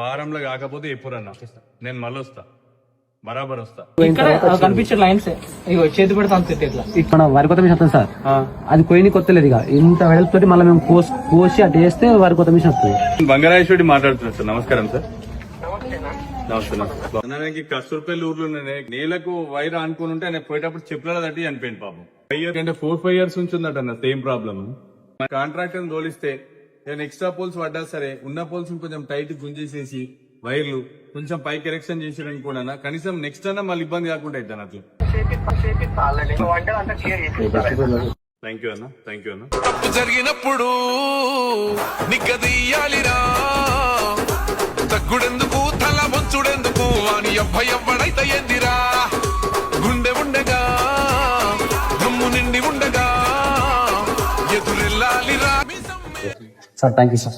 వారంలో కాకపోతే ఎప్పుడన్నా నేను మళ్ళీ వస్తా, బరాబర్ వస్తా. ఇక్కడ కనిపించే లైన్స్ ఇగో చేతి పెడితే అంత ఇట్లా ఇక్కడ వరి కొత్త మిషన్ వస్తుంది సార్, అది కొయ్యని కొత్తలేదు. ఇక ఇంత వెడల్పుతోటి మళ్ళీ మేము కోసి అటు వేస్తే వరి కొత్త మిషన్ వస్తుంది. బంగారాజేశ్వరి మాట్లాడుతున్నాను సార్. నమస్కారం సార్. నమస్తే. కస్తూర్పల్లి ఊర్లో నేలకు వైర్ అనుకుని ఉంటే ఆయన పోయేటప్పుడు చెప్పుల తట్టి చనిపోయింది పాపం. 4-5 years నుంచి ఉందట అన్న సేమ్ ప్రాబ్లమ్. కాంట్రాక్టర్ తోలిస్తే ఎక్స్ట్రా పోల్స్ పడ్డా సరే ఉన్న పోల్స్ కొంచెం టైట్ గుంజేసేసి వైర్లు కొంచెం పైకి ఎరెక్షన్ చేసేయడానికి కూడా కనీసం నెక్స్ట్ అన్నా మళ్ళీ ఇబ్బంది కాకుండా అవుతాను అట్లా. థ్యాంక్ యూ అన్న, థ్యాంక్ యూ అన్న. తప్పు జరిగినప్పుడు నిగ్గదీయాలిరా, తగ్గుడెందుకు తల వంచుడెందుకు అని ఎవ్వడైతే ఎందిరా. గుండె ఉండగా దమ్ము నిండి ఉండగా ఎదురెళ్ళాలిరా. Sir thank you sir.